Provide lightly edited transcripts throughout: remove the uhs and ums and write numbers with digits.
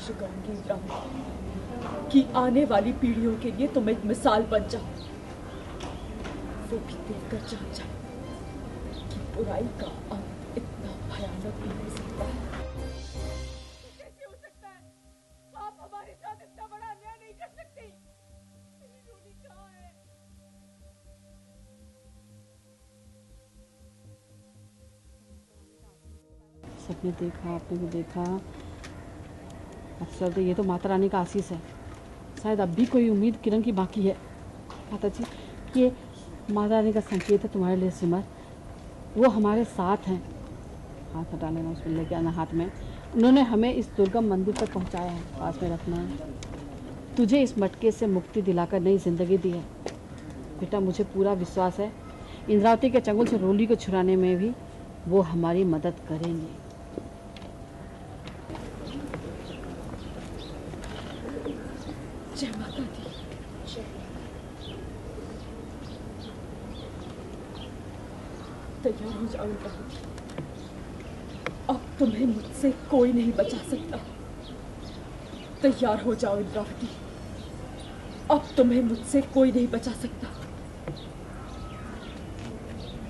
हासिल करूंगी इंद्रावती कि आने वाली पीढ़ियों के लिए तुम एक मिसाल बन जाओ। वो भी देखकर जान जाए कि बुराई का अंत इतना भयानक भी हो सकता है। कैसे हो सकता है? आप हमारे साथ इतना बड़ा अन्याय नहीं कर सकती। मेरी रोली कहाँ है? सबने देखा, आपने भी देखा। अफसर तो ये तो माता रानी का आशीष है। शायद अब भी कोई उम्मीद किरण की बाकी है। माता जी, ये माता रानी का संकेत है तुम्हारे लिए सिमर। वो हमारे साथ हैं। हाथ हटा लेना, उसमें लेके आना हाथ में। उन्होंने हमें इस दुर्गम मंदिर तक पहुंचाया है। पास में रखना है। तुझे इस मटके से मुक्ति दिलाकर नई जिंदगी दी है बेटा। मुझे पूरा विश्वास है इंद्रावती के चंगुल से रोली को छुड़ाने में भी वो हमारी मदद करेंगे। जय माता दी। तैयार हो जाओ इंद्रावती। अब तुम्हें मुझसे कोई नहीं बचा सकता। तैयार हो जाओ इंद्रावती। अब तुम्हें मुझसे कोई नहीं बचा सकता।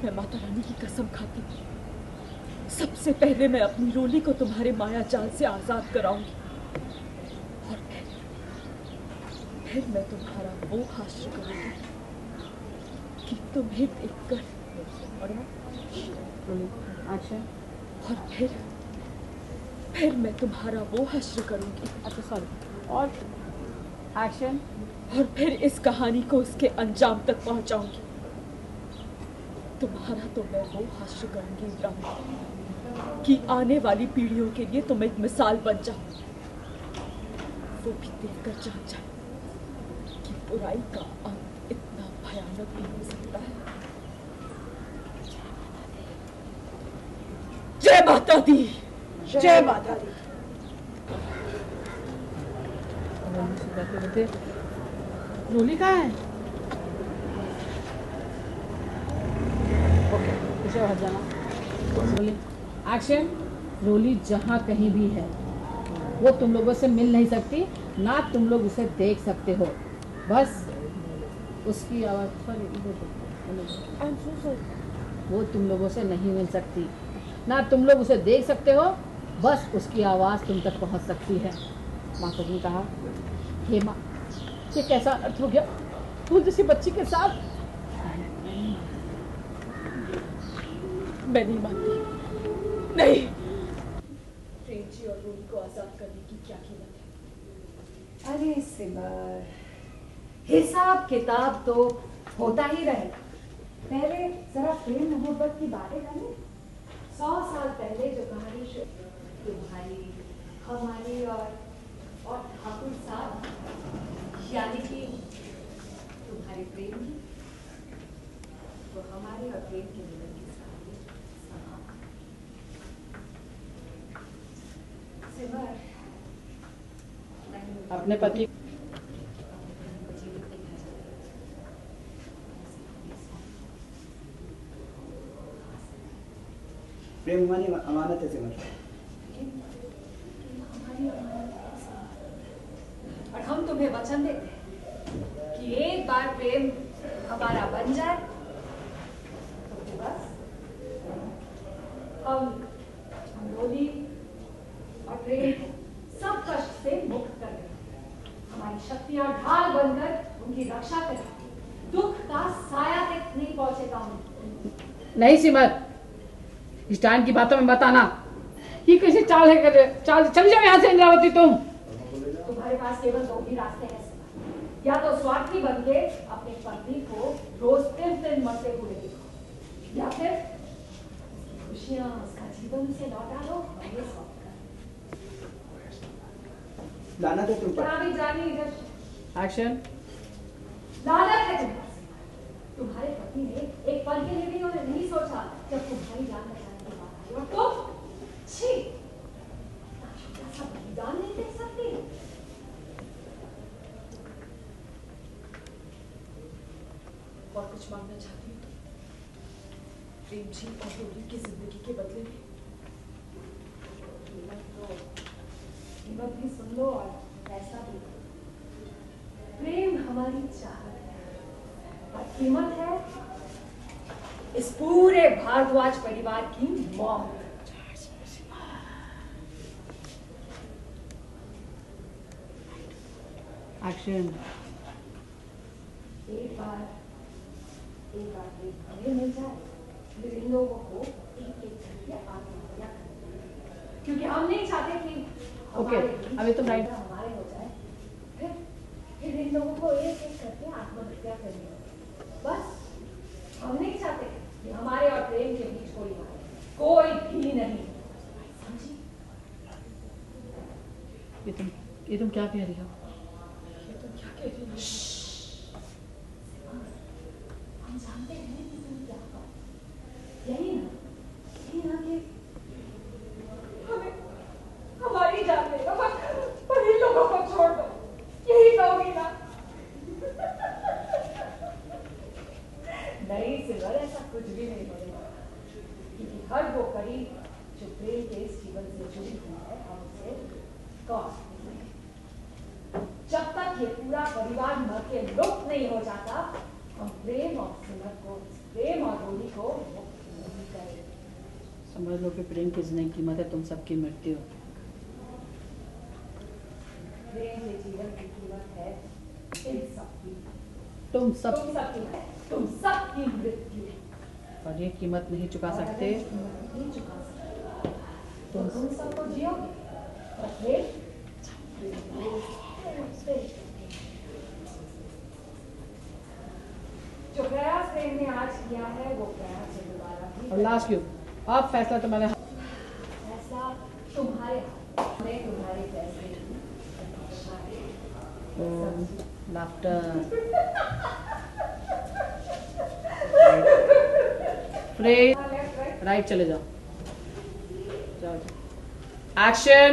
मैं माता रानी की कसम खाती हूँ, सबसे पहले मैं अपनी रोली को तुम्हारे माया जाल से आजाद कराऊंगी और फिर मैं तुम्हारा वो हासिल करूंगी कि तुम्हें देखकर और फिर मैं तुम्हारा वो हश्र करूंगी। अच्छा सॉरी। और एक्शन। और फिर इस कहानी को उसके अंजाम तक पहुंचाऊंगी। तुम्हारा तो मैं वो हश्र करूंगी इंद्रावती कि आने वाली पीढ़ियों के लिए तुम एक मिसाल बन जाओ। वो भी देखकर जान जाए कि बुराई का अंत इतना भयानक भी हो सकता है। जय माता दी। जय माता दी। रोली कहाँ है? ओके, पीछे हट जाना। रोली एक्शन। रोली जहाँ कहीं भी है वो तुम लोगों से मिल नहीं सकती, ना तुम लोग उसे देख सकते हो। बस उसकी आवाज़ वो तुम लोगों से नहीं मिल सकती, ना तुम लोग उसे देख सकते हो। बस उसकी आवाज़ तुम तक पहुंच सकती है। माता जी ने कहा, हे माँ, ये कैसा अर्थ हो गया फूल जैसी बच्ची के साथ? मैं नहीं मानती। नहीं। प्रेम जी और रोली को आजाद करने की क्या कीमत है? अरे सिमर, हिसाब किताब तो होता ही रहे। पहले जरा प्रेम मोहब्बत की बातें करें। 100 साल पहले जो कहानी तुम्हारी, हमारी और ठाकुर साहब, यानी कि तुम्हारे प्रेम की, वो हमारे और प्रेम के मिलन की सिमर, अपने पति प्रेम हमारी अमानत है सिमर। और हम तुम्हें वचन देते हैं कि एक बार प्रेम हमारा बन जाए तो बस हम रोली और प्रेम को सब कष्ट से मुक्त कर दें। हमारी शक्तियां ढाल बनकर उनकी रक्षा करें। दुख का साया तक नहीं पहुंचेगा उन्हें। नहीं सिमर, इस टाइम की बातों में बताना ये कैसे चाल है करे? चाल चली जाओ यहाँ से इंद्रावती। तुम्हारे पास केवल 2 ही रास्ते हैं, या तो स्वार्थी बनके अपने पत्नी को रोज तिल मरते हुए देखो, या फिर खुशियां उसका जीवन से लौटा लो। लानत है तुम पर। भी जानी इधर एक्शन। लानत है तुम्हारे पति ने एक पल के लिए भी उन्हें नहीं सोचा जब तुम्हारी जान बचाने की बात आई, और तुम छी छोटा सा बलिदान नहीं दे सकती। और कुछ मांगना चाहती हूँ प्रेम जी और रोली की जिंदगी के बदले में? दीपक भी सुन लो और फैसला भी लो। प्रेम हमारी चाहत है और कीमत है इस पूरे भारद्वाज परिवार की मौत। एक्शन। एक बार एक भले मिल जाए फिर इन लोगों को एक एक करके आगे बढ़ना करें। क्योंकि हम नहीं चाहते कि ओके, अभी तुम राइट। हमारे हो जाए फिर इन लोगों को एक एक करके आत्महत्या करनी हो। बस हम नहीं चाहते कि हमारे और प्रेम के बीच कोई ना आए, कोई भी नहीं। समझी? ये तुम क्या कह रही हो? हम जानते हैं कि तुम क्या कहो। यही ना कि हमारी जान लेगा पर इन लोगों को छोड़ दो, यही कहोगी ना? नहीं सिल्वर, ऐसा कुछ भी नहीं होगा क्योंकि हर वो कड़ी जो प्रेम के इस जीवन से जुड़ी हुई है हम उसे कौन जब तक ये पूरा परिवार मर के लुप्त नहीं हो जाता हम प्रेम और सिमर को, प्रेम और रोली को मुक्त नहीं करेंगे। समझ लो कि प्रेम की जितनी कीमत है तुम सबकी मृत्यु। प्रेम के जीवन की कीमत है इन सबकी, तुम सबकी मृत्यु। और ये कीमत नहीं चुका सकते। नहीं चुका सकते तो तुम सबको जियोगे और फिर जो प्रयास प्रेम ने आज किया है वो प्रयास से दोबारा भी और लास्ट क्यों? अब फैसला तुम्हारे हाथ। फैसला तुम्हारे हाथ में, तुम्हारे फैसले लाफ्टर। फ्रेड राइट चले जाओ। जाओ एक्शन।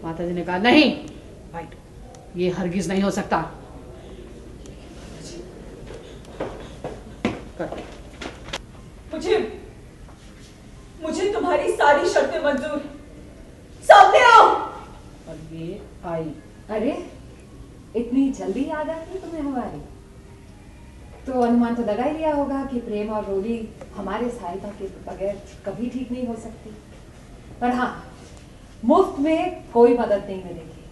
माता जी ने कहा नहीं, राइट, ये हरगिज नहीं हो सकता। मुझे तुम्हारी सारी शर्तें मंजूर हैं। सामने आओ। और ये आई। अरे इतनी जल्दी याद आ गई तुम्हें हमारी? तो अनुमान तो लगा ही लिया होगा कि प्रेम और रोली हमारे सहायता के बगैर कभी ठीक नहीं हो सकती। पर हाँ, मुफ्त में कोई मदद नहीं मिलेगी।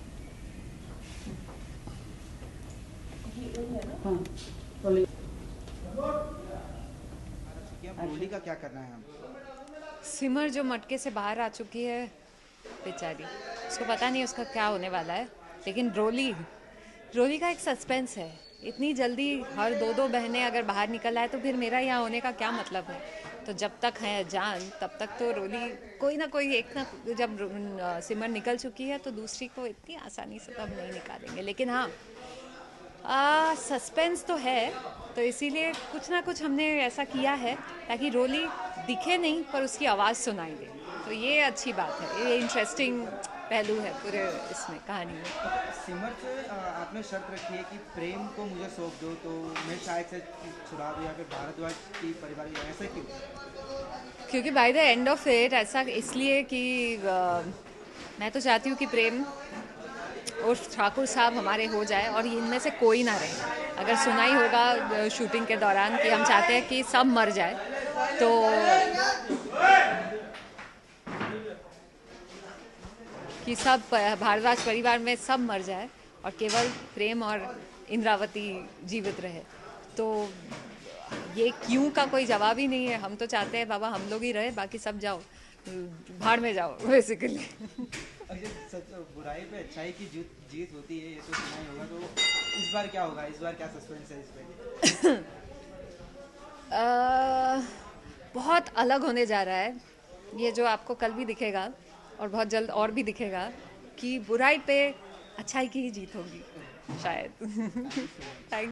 हाँ, रोली का क्या करना है हम? सिमर जो मटके से बाहर आ चुकी है बेचारी, उसको पता नहीं उसका क्या होने वाला है। लेकिन रोली का एक सस्पेंस है। इतनी जल्दी हर दो बहनें अगर बाहर निकल आए तो फिर मेरा यहाँ होने का क्या मतलब है? तो जब तक है जान तब तक तो रोली कोई ना कोई एक ना, जब सिमर निकल चुकी है तो दूसरी को इतनी आसानी से तो हम नहीं निकालेंगे। लेकिन हाँ, सस्पेंस तो है, तो इसीलिए कुछ ना कुछ हमने ऐसा किया है ताकि रोली दिखे नहीं पर उसकी आवाज़ सुनाई दे। तो ये अच्छी बात है, ये इंटरेस्टिंग पहलू है पूरे इसमें कहानी में। सिमर से आपने शर्त रखी है कि प्रेम को मुझे सौंप दो तो मैं शायद से छुड़ा दूँ या फिर भारद्वाज की परिवार, ऐसा क्यों? क्योंकि by the end of it ऐसा इसलिए कि मैं तो चाहती हूँ कि प्रेम और ठाकुर साहब हमारे हो जाए और इनमें से कोई ना रहे। अगर सुना ही होगा शूटिंग के दौरान कि हम चाहते हैं कि सब मर जाए, तो कि सब भारद्वाज परिवार में सब मर जाए और केवल प्रेम और इंद्रावती जीवित रहे। तो ये क्यों का कोई जवाब ही नहीं है। हम तो चाहते हैं बाबा हम लोग ही रहे, बाकी सब जाओ भाड़ में जाओ बेसिकली। बुराई पे अच्छाई की जीत होती है, ये तो सुना ही होगा। तो इस बार क्या होगा? इस बार क्या सस्पेंस है इस पे? बहुत अलग होने जा रहा है ये, जो आपको कल भी दिखेगा और बहुत जल्द और भी दिखेगा कि बुराई पे अच्छाई की ही जीत होगी शायद। थैंक